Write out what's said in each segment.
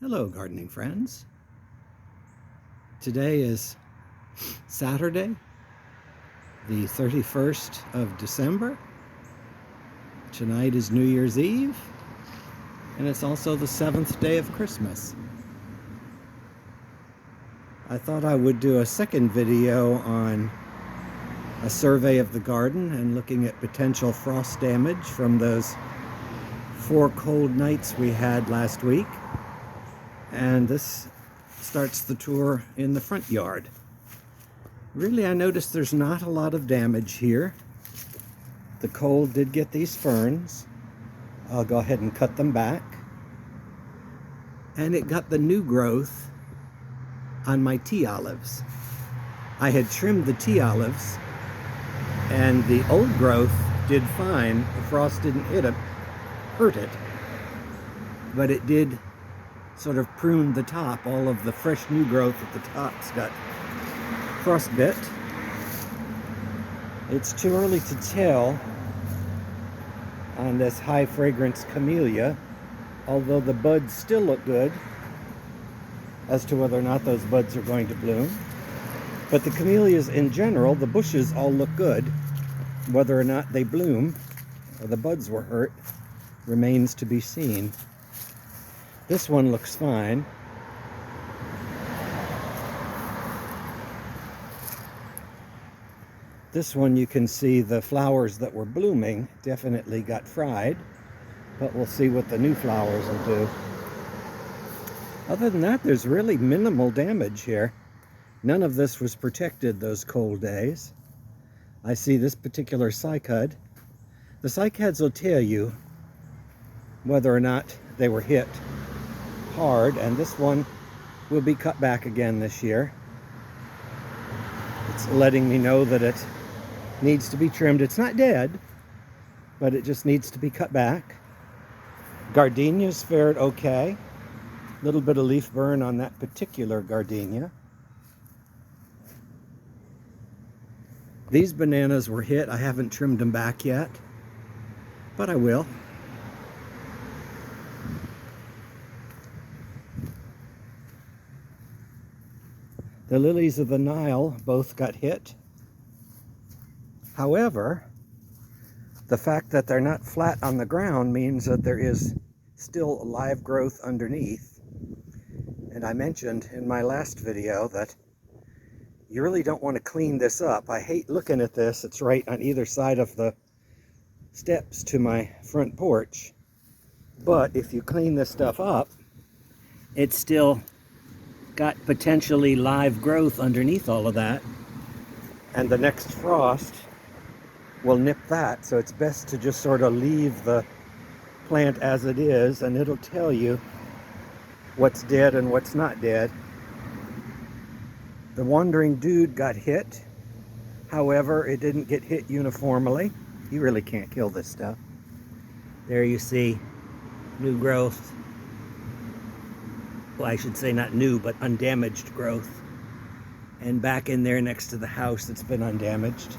Hello, gardening friends. Today is Saturday, the 31st of December. Tonight is New Year's Eve, and it's also the 7th day of Christmas. I thought I would do a second video on a survey of the garden and looking at potential frost damage from those 4 cold nights we had last week. And this starts the tour in the front yard. Really, I noticed there's not a lot of damage here. The cold did get these ferns. I'll go ahead and cut them back. And it got the new growth on my tea olives. I had trimmed the tea olives, and the old growth did fine. The frost didn't hurt it, but it did sort of prune the top. All of the fresh new growth at the tops got frostbit. It's too early to tell on this high fragrance camellia, although the buds still look good, as to whether or not those buds are going to bloom. But the camellias in general, the bushes all look good. Whether or not they bloom or the buds were hurt remains to be seen. This one looks fine. This one, you can see the flowers that were blooming definitely got fried, but we'll see what the new flowers will do. Other than that, there's really minimal damage here. None of this was protected those cold days. I see this particular cycad. The cycads will tell you whether or not they were hit hard, and this one will be cut back again this year. It's letting me know that it needs to be trimmed. It's not dead, but it just needs to be cut back. Gardenias fared okay. A little bit of leaf burn on that particular gardenia. These bananas were hit. I haven't trimmed them back yet, but I will. The lilies of the Nile both got hit. However, the fact that they're not flat on the ground means that there is still live growth underneath. And I mentioned in my last video that you really don't want to clean this up. I hate looking at this. It's right on either side of the steps to my front porch. But if you clean this stuff up, it's still got potentially live growth underneath all of that, and the next frost will nip that. So it's best to just sort of leave the plant as it is, and it'll tell you what's dead and what's not dead. The wandering dude got hit. However, it didn't get hit uniformly. You really can't kill this stuff. There you see new growth. Well, I should say not new, but undamaged growth. And back in there next to the house, it's been undamaged.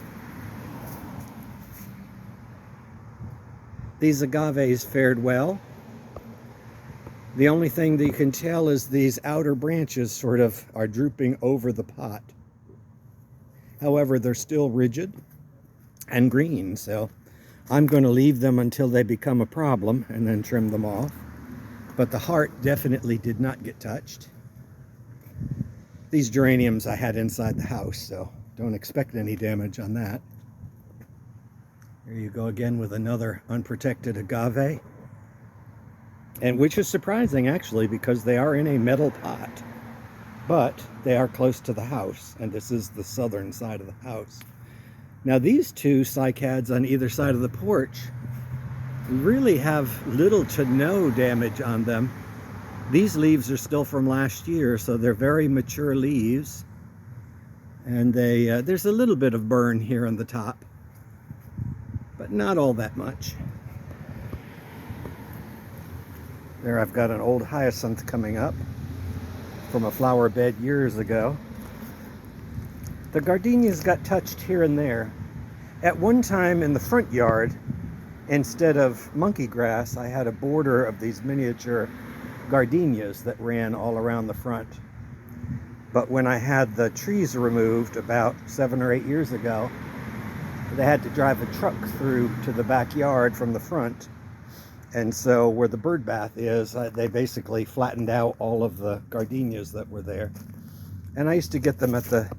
These agaves fared well. The only thing that you can tell is these outer branches sort of are drooping over the pot. However, they're still rigid and green, so I'm going to leave them until they become a problem and then trim them off. But the heart definitely did not get touched. These geraniums I had inside the house, so don't expect any damage on that. Here you go again with another unprotected agave. And which is surprising, actually, because they are in a metal pot. But they are close to the house, and this is the southern side of the house. Now these two cycads on either side of the porch really have little to no damage on them. These leaves are still from last year, so they're very mature leaves. And there's a little bit of burn here on the top, but not all that much. There I've got an old hyacinth coming up from a flower bed years ago. The gardenias got touched here and there. At one time in the front yard, instead of monkey grass, I had a border of these miniature gardenias that ran all around the front. But when I had the trees removed about 7 or 8 years ago, they had to drive a truck through to the backyard from the front. And so where the bird bath is, they basically flattened out all of the gardenias that were there. And I used to get them at the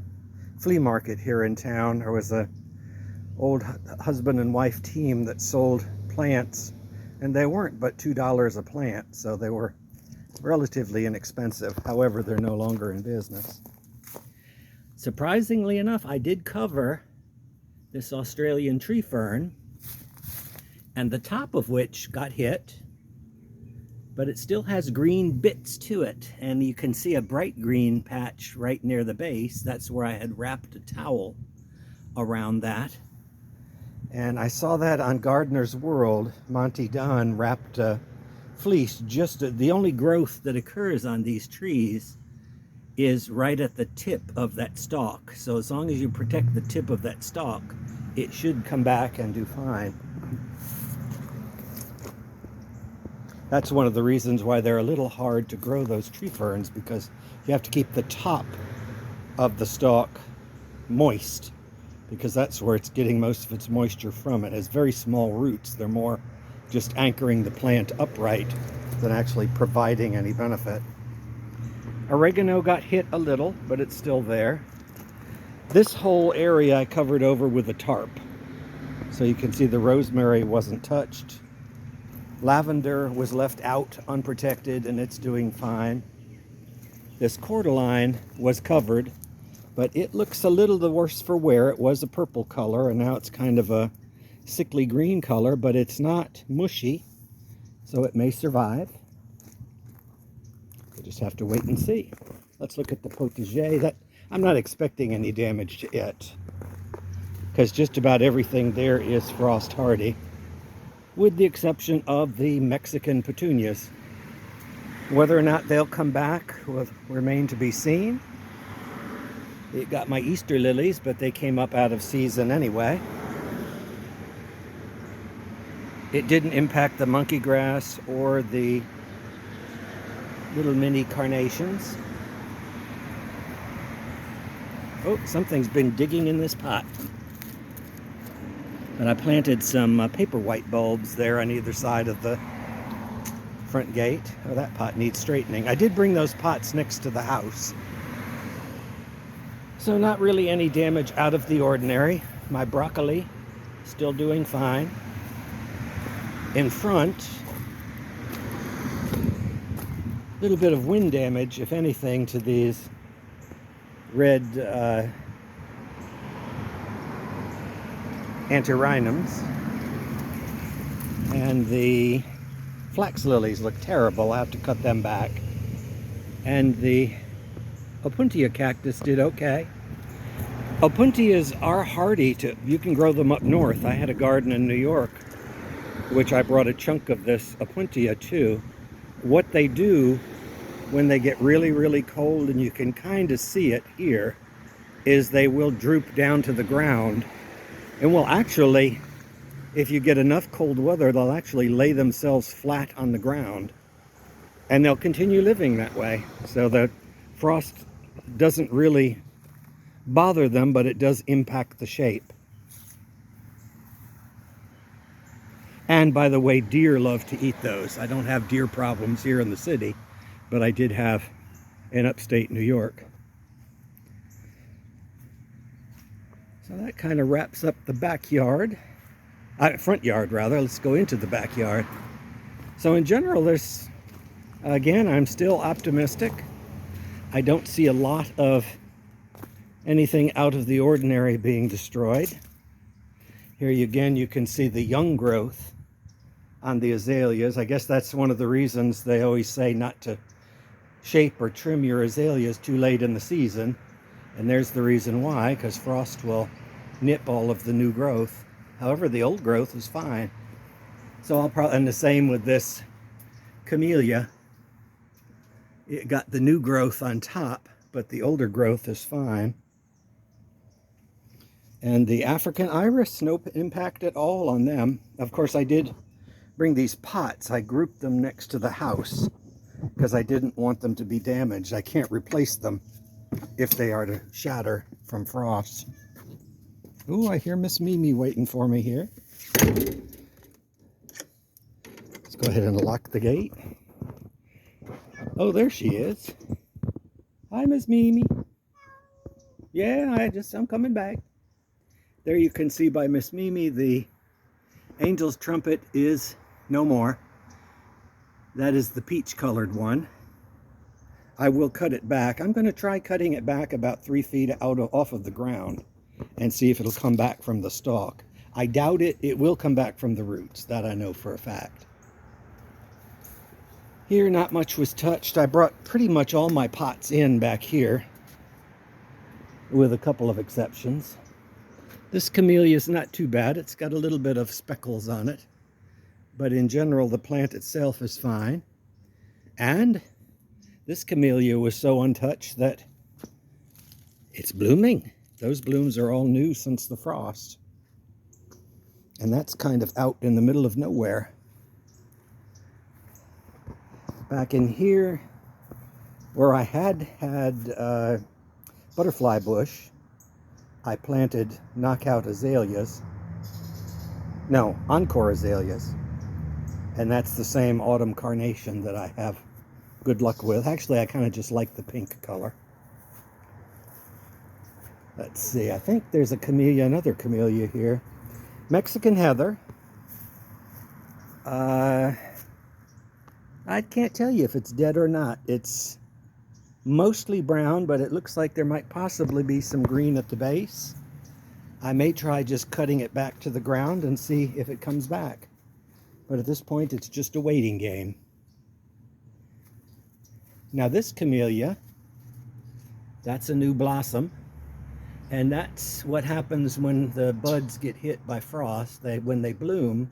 flea market here in town. There was a old husband and wife team that sold plants, and they weren't but $2 a plant, so they were relatively inexpensive. However, they're no longer in business. Surprisingly enough, I did cover this Australian tree fern, and the top of which got hit, but it still has green bits to it, and you can see a bright green patch right near the base. That's where I had wrapped a towel around that. And I saw that on Gardener's World. Monty Don wrapped a fleece. The only growth that occurs on these trees is right at the tip of that stalk. So as long as you protect the tip of that stalk, it should come back and do fine. That's one of the reasons why they're a little hard to grow, those tree ferns, because you have to keep the top of the stalk moist, because that's where it's getting most of its moisture from. It has very small roots. They're more just anchoring the plant upright than actually providing any benefit. Oregano got hit a little, but it's still there. This whole area I covered over with a tarp. So you can see the rosemary wasn't touched. Lavender was left out unprotected, and it's doing fine. This cordyline was covered, but it looks a little the worse for wear. It was a purple color, and now it's kind of a sickly green color, but it's not mushy, so it may survive. We'll just have to wait and see. Let's look at the potager. I'm not expecting any damage to it, because just about everything there is frost hardy, with the exception of the Mexican petunias. Whether or not they'll come back will remain to be seen. It got my Easter lilies, but they came up out of season anyway. It didn't impact the monkey grass or the little mini carnations. Oh, something's been digging in this pot. And I planted some paper white bulbs there on either side of the front gate. Oh, that pot needs straightening. I did bring those pots next to the house, so not really any damage out of the ordinary. My broccoli still doing fine. In front, a little bit of wind damage, if anything, to these red antirrhinums. And the flax lilies look terrible. I have to cut them back. And the Opuntia cactus did okay. Opuntias are hardy you can grow them up north. I had a garden in New York, which I brought a chunk of this Opuntia to. What they do when they get really, really cold, and you can kind of see it here, is they will droop down to the ground, and will actually, if you get enough cold weather, they'll actually lay themselves flat on the ground, and they'll continue living that way. So the frost doesn't really bother them, but it does impact the shape. And by the way, deer love to eat those. I don't have deer problems here in the city, but I did have in upstate New York. So that kind of wraps up the backyard. Front yard, rather. Let's go into the backyard. So in general, again, I'm still optimistic. I don't see a lot of anything out of the ordinary being destroyed. Here again, you can see the young growth on the azaleas. I guess that's one of the reasons they always say not to shape or trim your azaleas too late in the season. And there's the reason why, because frost will nip all of the new growth. However, the old growth is fine. So and the same with this camellia. It got the new growth on top, but the older growth is fine. And the African iris, no impact at all on them. Of course, I did bring these pots. I grouped them next to the house because I didn't want them to be damaged. I can't replace them if they are to shatter from frost. Ooh, I hear Miss Mimi waiting for me here. Let's go ahead and lock the gate. Oh, there she is. Hi, Miss Mimi. Yeah, I'm coming back. There you can see by Miss Mimi, the angel's trumpet is no more. That is the peach colored one. I will cut it back. I'm going to try cutting it back about 3 feet off of the ground and see if it'll come back from the stalk. I doubt it. It will come back from the roots. That I know for a fact. Here, not much was touched. I brought pretty much all my pots in back here, with a couple of exceptions. This camellia is not too bad. It's got a little bit of speckles on it, but in general, the plant itself is fine. And this camellia was so untouched that it's blooming. Those blooms are all new since the frost. And that's kind of out in the middle of nowhere. Back in here, where I had butterfly bush, I planted knockout azaleas. No, encore azaleas. And that's the same autumn carnation that I have good luck with. Actually, I kind of just like the pink color. Let's see, I think there's a camellia, another camellia here. Mexican heather. I can't tell you if it's dead or not. It's mostly brown, but it looks like there might possibly be some green at the base. I may try just cutting it back to the ground and see if it comes back. But at this point, it's just a waiting game. Now this camellia, that's a new blossom. And that's what happens when the buds get hit by frost. When they bloom,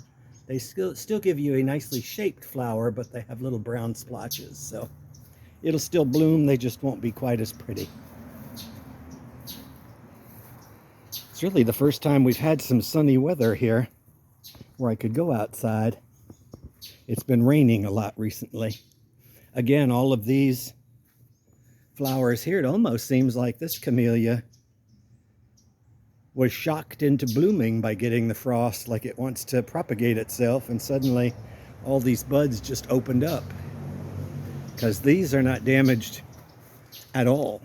they still give you a nicely shaped flower, but they have little brown splotches. So it'll still bloom, they just won't be quite as pretty. It's really the first time we've had some sunny weather here where I could go outside. It's been raining a lot recently. Again, all of these flowers here, it almost seems like this camellia was shocked into blooming by getting the frost, like it wants to propagate itself, and suddenly all these buds just opened up, because these are not damaged at all.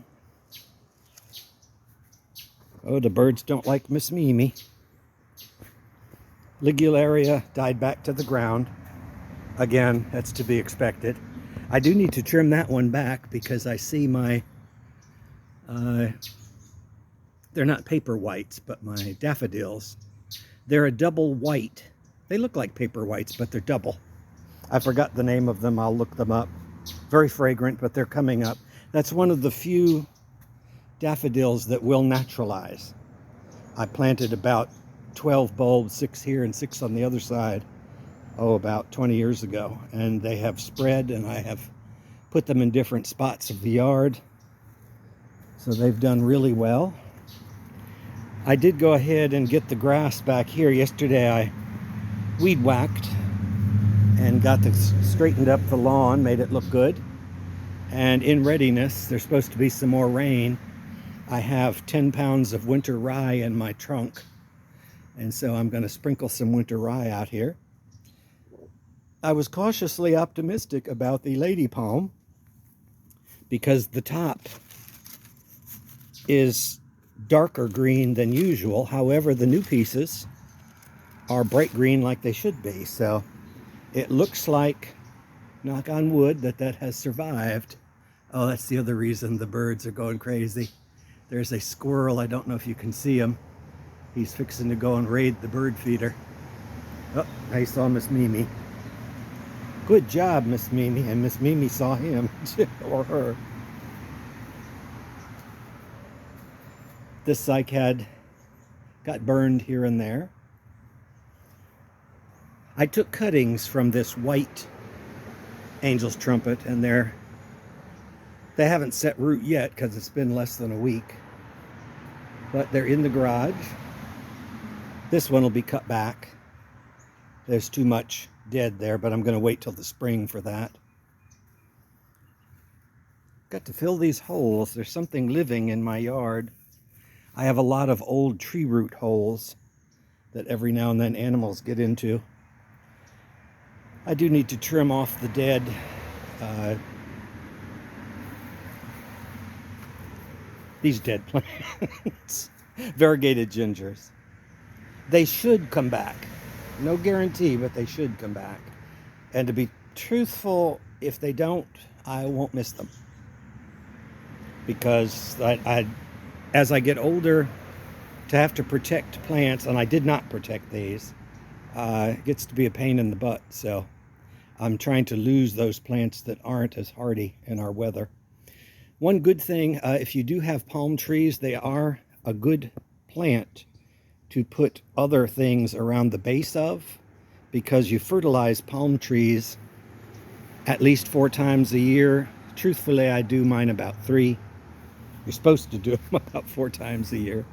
Oh, the birds don't like Miss Mimi. Ligularia died back to the ground. Again, that's to be expected. I do need to trim that one back because I see my they're not paper whites, but my daffodils, they're a double white. They look like paper whites, but they're double. I forgot the name of them. I'll look them up. Very fragrant, but they're coming up. That's one of the few daffodils that will naturalize. I planted about 12 bulbs, 6 here and 6 on the other side, about 20 years ago. And they have spread, and I have put them in different spots of the yard. So they've done really well. I did go ahead and get the grass back here. Yesterday I weed whacked and straightened up the lawn, made it look good. And in readiness, there's supposed to be some more rain. I have 10 pounds of winter rye in my trunk. And so I'm going to sprinkle some winter rye out here. I was cautiously optimistic about the lady palm because the top is darker green than usual. However, the new pieces are bright green like they should be. So it looks like, knock on wood, that has survived. Oh, that's the other reason the birds are going crazy. There's a squirrel. I don't know if you can see him. He's fixing to go and raid the bird feeder. Oh, I saw Miss Mimi. Good job, Miss Mimi. And Miss Mimi saw him, or her. This cycad got burned here and there. I took cuttings from this white angel's trumpet, and they haven't set root yet because it's been less than a week. But they're in the garage. This one will be cut back. There's too much dead there, but I'm going to wait till the spring for that. got to fill these holes. There's something living in my yard. I have a lot of old tree root holes that every now and then animals get into. I do need to trim off the dead these dead plants. Variegated gingers. They should come back. No guarantee, but they should come back. And to be truthful, if they don't, I won't miss them. Because as I get older, to have to protect plants, and I did not protect these, it gets to be a pain in the butt. So I'm trying to lose those plants that aren't as hardy in our weather. One good thing, if you do have palm trees, they are a good plant to put other things around the base of, because you fertilize palm trees at least 4 times a year. Truthfully, I do mine about 3. You're supposed to do them about 4 times a year.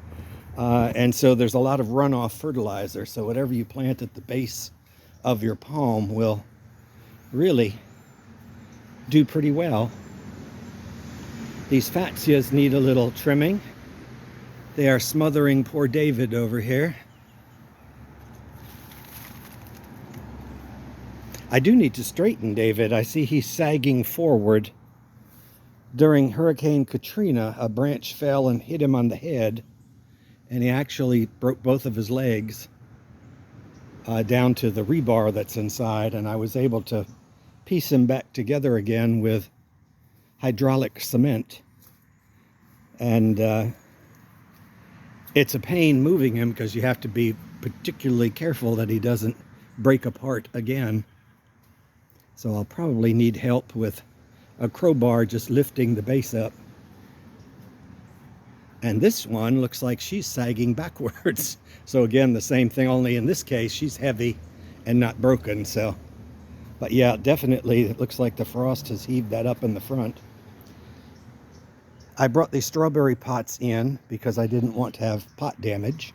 And so there's a lot of runoff fertilizer. So whatever you plant at the base of your palm will really do pretty well. These Fatsias need a little trimming. They are smothering poor David over here. I do need to straighten David. I see he's sagging forward. During Hurricane Katrina, a branch fell and hit him on the head, and he actually broke both of his legs down to the rebar that's inside, and I was able to piece him back together again with hydraulic cement. And it's a pain moving him because you have to be particularly careful that he doesn't break apart again. So I'll probably need help with a crowbar just lifting the base up. And this one looks like she's sagging backwards. So again, the same thing, only in this case, she's heavy and not broken. So, but yeah, definitely it looks like the frost has heaved that up in the front. I brought these strawberry pots in because I didn't want to have pot damage.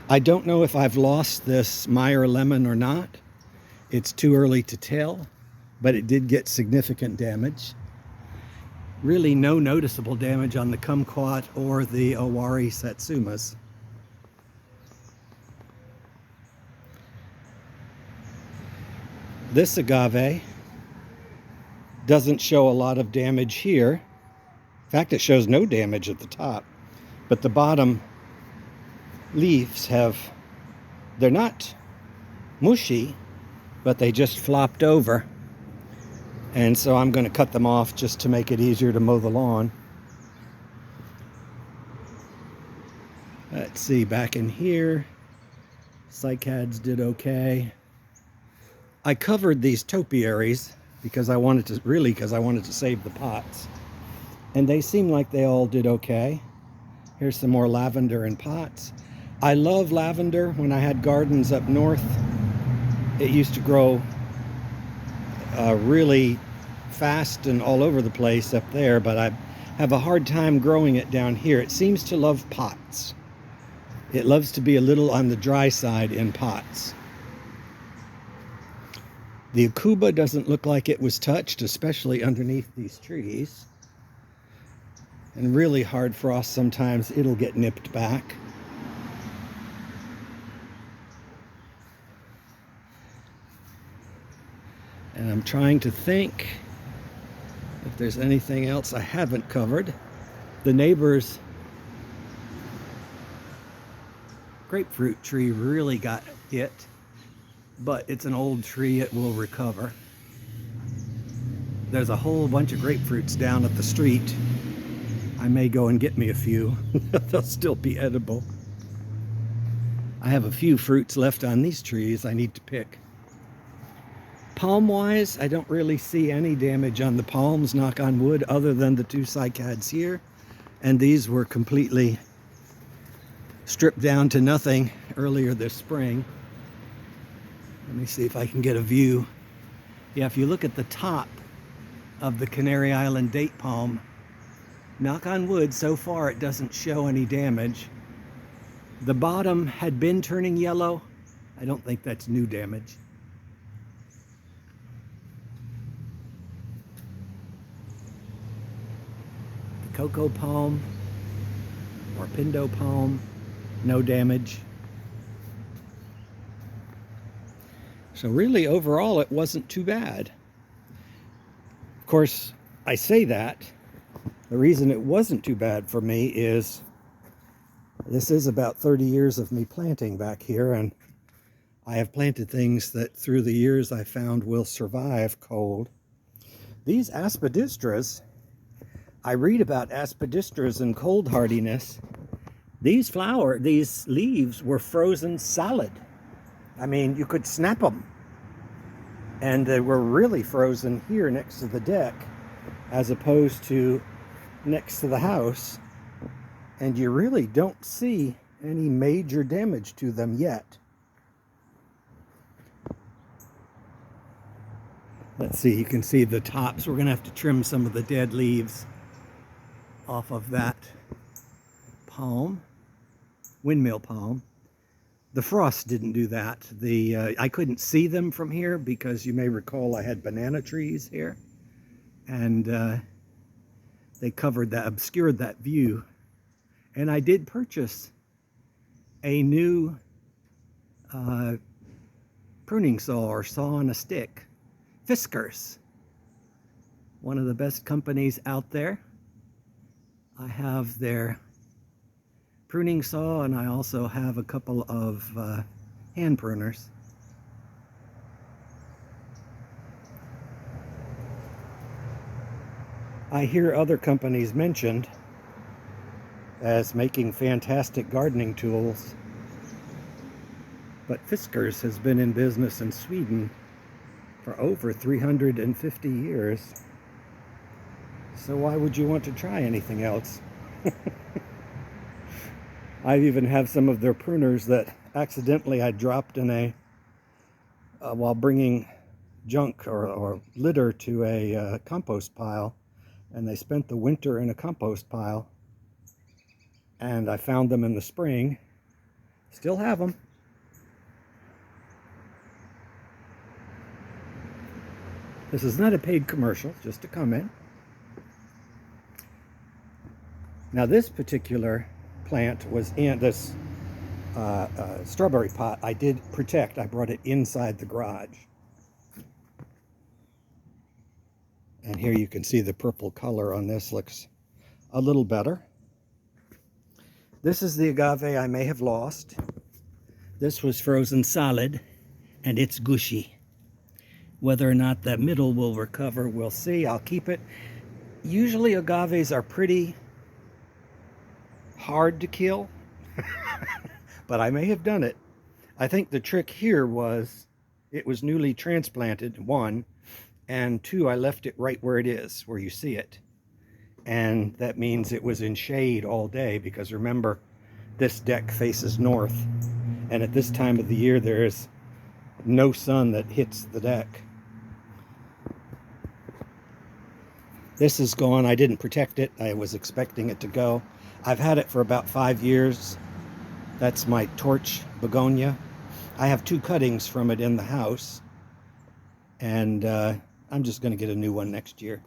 I don't know if I've lost this Meyer lemon or not. It's too early to tell, but it did get significant damage. Really no noticeable damage on the kumquat or the Owari satsumas. This agave doesn't show a lot of damage here. In fact, it shows no damage at the top, but the bottom leaves they're not mushy, but they just flopped over. And so I'm going to cut them off just to make it easier to mow the lawn. Let's see, back in here, cycads did okay. I covered these topiaries because I wanted to save the pots. And they seem like they all did okay. Here's some more lavender in pots. I love lavender. When I had gardens up north, it used to grow really fast and all over the place up there, but I have a hard time growing it down here. It seems to love pots. It loves to be a little on the dry side in pots. The Akuba doesn't look like it was touched, especially underneath these trees. And really hard frost, sometimes it'll get nipped back. And I'm trying to think if there's anything else I haven't covered. The neighbor's grapefruit tree really got hit, but it's an old tree, it will recover. There's a whole bunch of grapefruits down at the street. I may go and get me a few. They'll still be edible. I have a few fruits left on these trees I need to pick. Palm-wise, I don't really see any damage on the palms, knock on wood, other than the 2 cycads here. And these were completely stripped down to nothing earlier this spring. Let me see if I can get a view. Yeah, if you look at the top of the Canary Island date palm, knock on wood, so far it doesn't show any damage. The bottom had been turning yellow. I don't think that's new damage. cocoa palm or pindo palm, no damage. So really, overall, it wasn't too bad. Of course, I say that. The reason it wasn't too bad for me is this is about 30 years of me planting back here, and I have planted things that through the years I found will survive cold. These aspidistras, I read about aspidistras and cold hardiness. These leaves were frozen solid. I mean, you could snap them. And they were really frozen here next to the deck as opposed to next to the house. And you really don't see any major damage to them yet. Let's see, you can see the tops. We're going to have to trim some of the dead leaves off of that palm, windmill palm. The frost didn't do that. I couldn't see them from here because you may recall I had banana trees here, and they obscured that view. And I did purchase a new pruning saw, or saw on a stick, Fiskars, one of the best companies out there. I have their pruning saw, and I also have a couple of hand pruners. I hear other companies mentioned as making fantastic gardening tools, but Fiskars has been in business in Sweden for over 350 years. So why would you want to try anything else? I even have some of their pruners that accidentally I dropped in while bringing junk or litter to a compost pile, and they spent the winter in a compost pile, and I found them in the spring. Still have them. This is not a paid commercial, just a comment. Now this particular plant was in this strawberry pot. I did protect. I brought it inside the garage. And here you can see the purple color on this looks a little better. This is the agave I may have lost. This was frozen solid, and it's gushy. Whether or not the middle will recover, we'll see. I'll keep it. Usually agaves are pretty hard to kill, but I may have done it. I think the trick here was it was newly transplanted, one, and two, I left it right where it is, where you see it. And that means it was in shade all day, because remember, this deck faces north, and at this time of the year there is no sun that hits the deck. This is gone. I didn't protect it. I was expecting it to go. I've had it for about 5 years. That's my torch begonia. I have 2 cuttings from it in the house, and I'm just going to get a new one next year.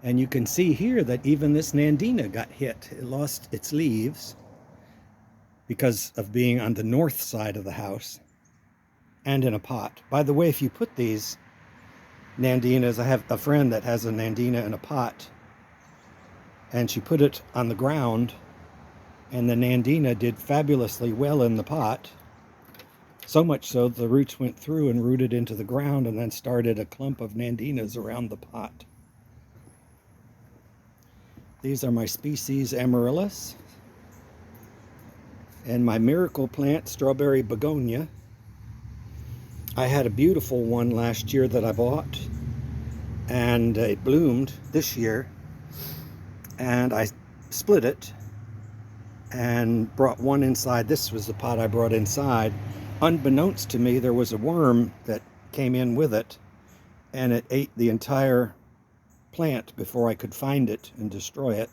And you can see here that even this Nandina got hit. It lost its leaves because of being on the north side of the house and in a pot. By the way, if you put these Nandinas, I have a friend that has a Nandina in a pot, and she put it on the ground, and the Nandina did fabulously well in the pot, so much so the roots went through and rooted into the ground and then started a clump of Nandinas around the pot. These are my species Amaryllis, and my miracle plant strawberry begonia. I had a beautiful one last year that I bought, and it bloomed this year, and I split it and brought one inside. This was the pot I brought inside. Unbeknownst to me, there was a worm that came in with it, and it ate the entire plant before I could find it and destroy it.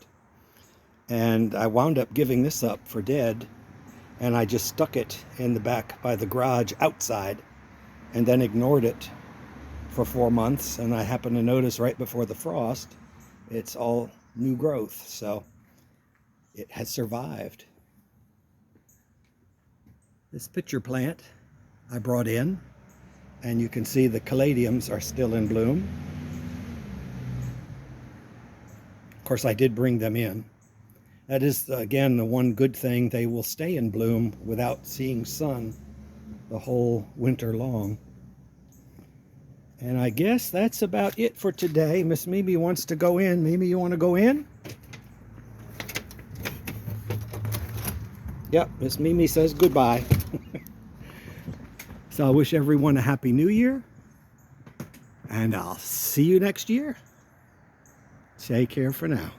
And I wound up giving this up for dead, and I just stuck it in the back by the garage outside, and then ignored it for 4 months. And I happened to notice right before the frost It's all new growth, so it has survived. This pitcher plant I brought in, and you can see the caladiums are still in bloom. Of course, I did bring them in. That is, again, the one good thing. They will stay in bloom without seeing sun the whole winter long. And I guess that's about it for today. Miss Mimi wants to go in. Mimi, you want to go in? Yep, Miss Mimi says goodbye. So I wish everyone a happy new year. And I'll see you next year. Take care for now.